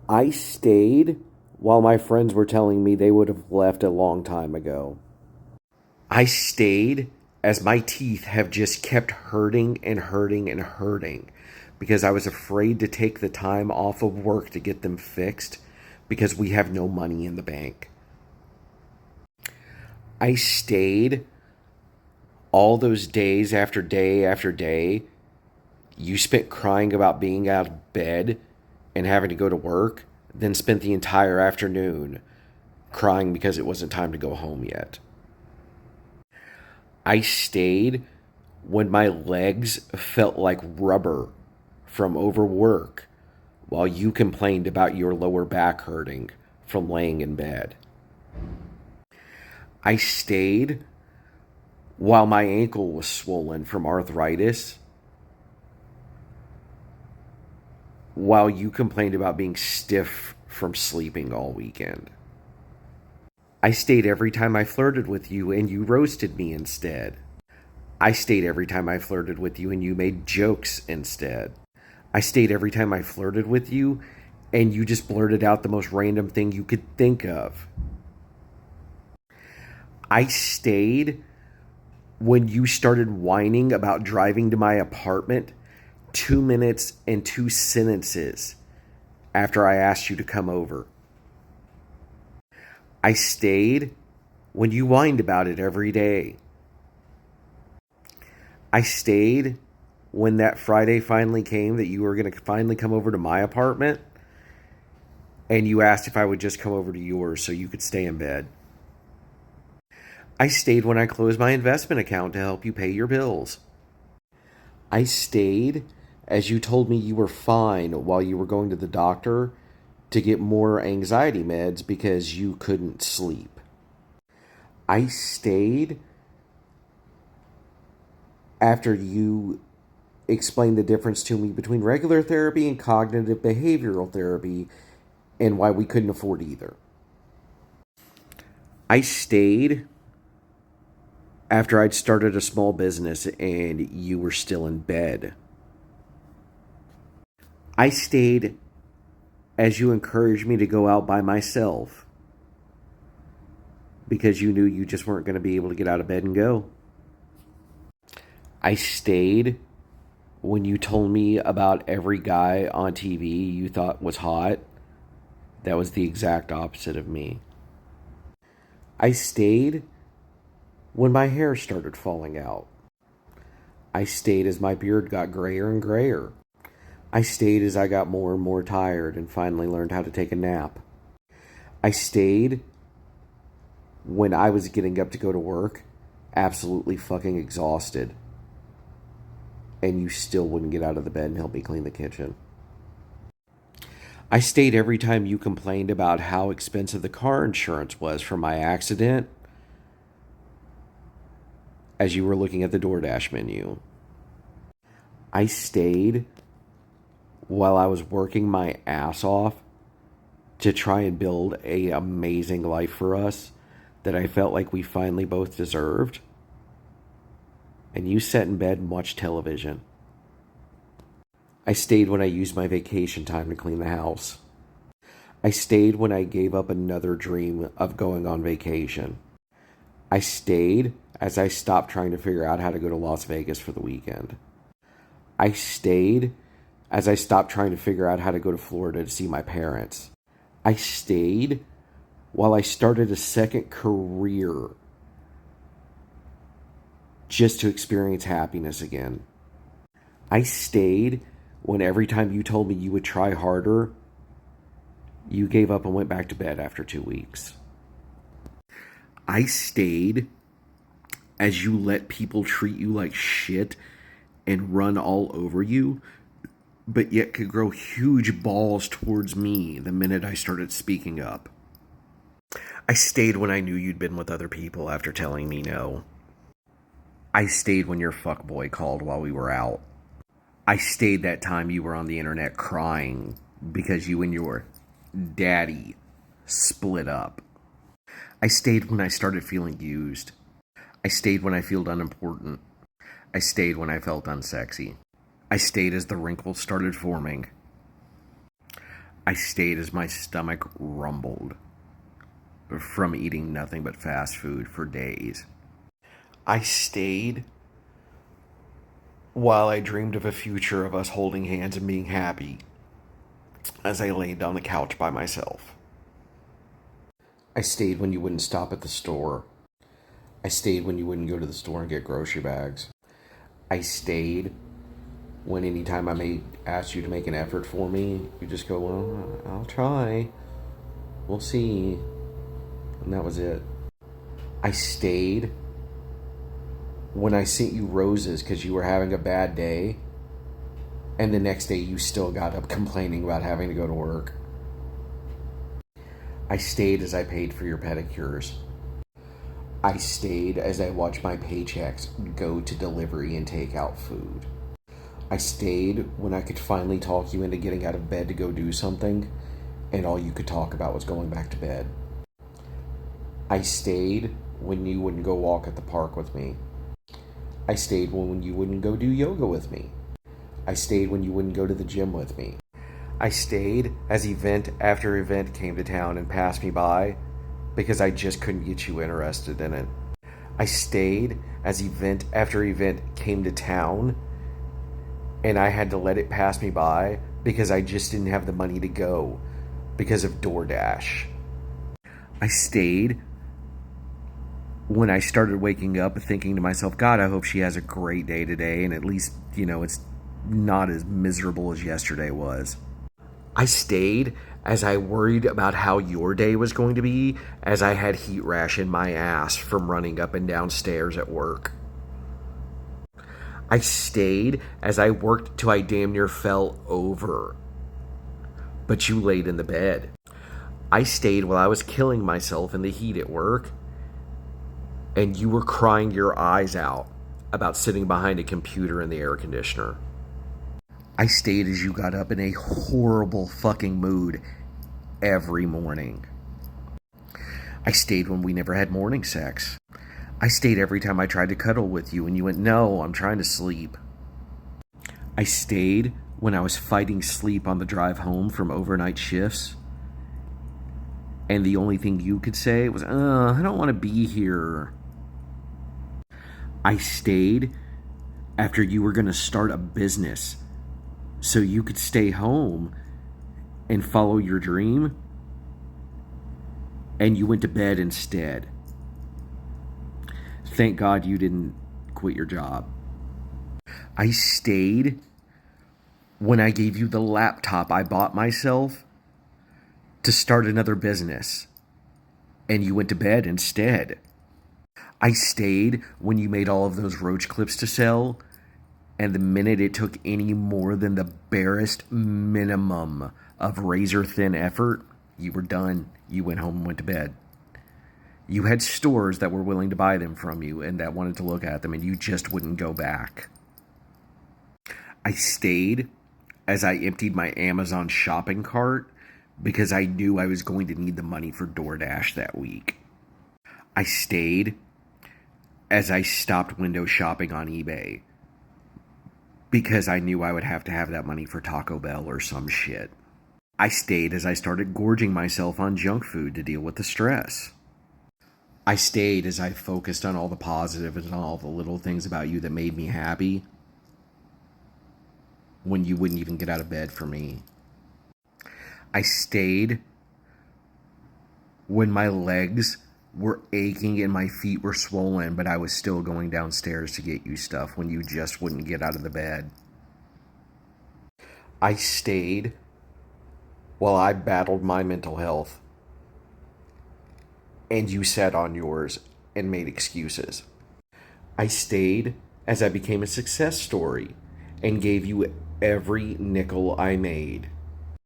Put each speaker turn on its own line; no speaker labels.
I stayed while my friends were telling me they would have left a long time ago. I stayed as my teeth have just kept hurting and hurting and hurting because I was afraid to take the time off of work to get them fixed because we have no money in the bank. I stayed all those days after day after day you spent crying about being out of bed and having to go to work, then spent the entire afternoon crying because it wasn't time to go home yet. I stayed when my legs felt like rubber from overwork while you complained about your lower back hurting from laying in bed. I stayed while my ankle was swollen from arthritis while you complained about being stiff from sleeping all weekend. I stayed every time I flirted with you and you roasted me instead. I stayed every time I flirted with you and you made jokes instead. I stayed every time I flirted with you and you just blurted out the most random thing you could think of. I stayed when you started whining about driving to my apartment 2 minutes and 2 sentences after I asked you to come over. I stayed when you whined about it every day. I stayed when that Friday finally came that you were going to finally come over to my apartment and you asked if I would just come over to yours so you could stay in bed. I stayed when I closed my investment account to help you pay your bills. I stayed as you told me you were fine while you were going to the doctor to get more anxiety meds because you couldn't sleep. I stayed after you explained the difference to me between regular therapy and cognitive behavioral therapy and why we couldn't afford either. I stayed after I'd started a small business and you were still in bed. I stayed as you encouraged me to go out by myself because you knew you just weren't going to be able to get out of bed and go. I stayed when you told me about every guy on TV you thought was hot. That was the exact opposite of me. I stayed when my hair started falling out. I stayed as my beard got grayer and grayer. I stayed as I got more and more tired and finally learned how to take a nap. I stayed when I was getting up to go to work, absolutely fucking exhausted, and you still wouldn't get out of the bed and help me clean the kitchen. I stayed every time you complained about how expensive the car insurance was for my accident as you were looking at the DoorDash menu. I stayed while I was working my ass off to try and build an amazing life for us that I felt like we finally both deserved. And you sat in bed and watched television. I stayed when I used my vacation time to clean the house. I stayed when I gave up another dream of going on vacation. I stayed as I stopped trying to figure out how to go to Las Vegas for the weekend. I stayed as I stopped trying to figure out how to go to Florida to see my parents. I stayed while I started a second career just to experience happiness again. I stayed when every time you told me you would try harder, you gave up and went back to bed after 2 weeks. I stayed as you let people treat you like shit and run all over you, but yet could grow huge balls towards me the minute I started speaking up. I stayed when I knew you'd been with other people after telling me no. I stayed when your fuckboy called while we were out. I stayed that time you were on the internet crying because you and your daddy split up. I stayed when I started feeling used. I stayed when I felt unimportant. I stayed when I felt unsexy. I stayed as the wrinkles started forming. I stayed as my stomach rumbled from eating nothing but fast food for days. I stayed while I dreamed of a future of us holding hands and being happy as I laid on the couch by myself. I stayed when you wouldn't stop at the store. I stayed when you wouldn't go to the store and get grocery bags. I stayed when anytime I asked you to make an effort for me, you just go, well, I'll try. We'll see. And that was it. I stayed when I sent you roses because you were having a bad day, and the next day you still got up complaining about having to go to work. I stayed as I paid for your pedicures. I stayed as I watched my paychecks go to delivery and takeout food. I stayed when I could finally talk you into getting out of bed to go do something, and all you could talk about was going back to bed. I stayed when you wouldn't go walk at the park with me. I stayed when you wouldn't go do yoga with me. I stayed when you wouldn't go to the gym with me. I stayed as event after event came to town and passed me by because I just couldn't get you interested in it. I stayed as event after event came to town and I had to let it pass me by because I just didn't have the money to go because of DoorDash. I stayed when I started waking up thinking to myself, God, I hope she has a great day today, and at least, it's not as miserable as yesterday was. I stayed as I worried about how your day was going to be, as I had heat rash in my ass from running up and down stairs at work. I stayed as I worked till I damn near fell over, but you laid in the bed. I stayed while I was killing myself in the heat at work, and you were crying your eyes out about sitting behind a computer in the air conditioner. I stayed as you got up in a horrible fucking mood every morning. I stayed when we never had morning sex. I stayed every time I tried to cuddle with you and you went, no, I'm trying to sleep. I stayed when I was fighting sleep on the drive home from overnight shifts, and the only thing you could say was, I don't want to be here. I stayed after you were going to start a business so you could stay home and follow your dream, and you went to bed instead. Thank God you didn't quit your job. I stayed when I gave you the laptop I bought myself to start another business, and you went to bed instead. I stayed when you made all of those roach clips to sell, and the minute it took any more than the barest minimum of razor-thin effort, you were done. You went home and went to bed. You had stores that were willing to buy them from you and that wanted to look at them, and you just wouldn't go back. I stayed as I emptied my Amazon shopping cart because I knew I was going to need the money for DoorDash that week. I stayed as I stopped window shopping on eBay because I knew I would have to have that money for Taco Bell or some shit. I stayed as I started gorging myself on junk food to deal with the stress. I stayed as I focused on all the positive and all the little things about you that made me happy when you wouldn't even get out of bed for me. I stayed when my legs were aching and my feet were swollen, but I was still going downstairs to get you stuff when you just wouldn't get out of the bed. I stayed while I battled my mental health, and you sat on yours and made excuses. I stayed as I became a success story and gave you every nickel I made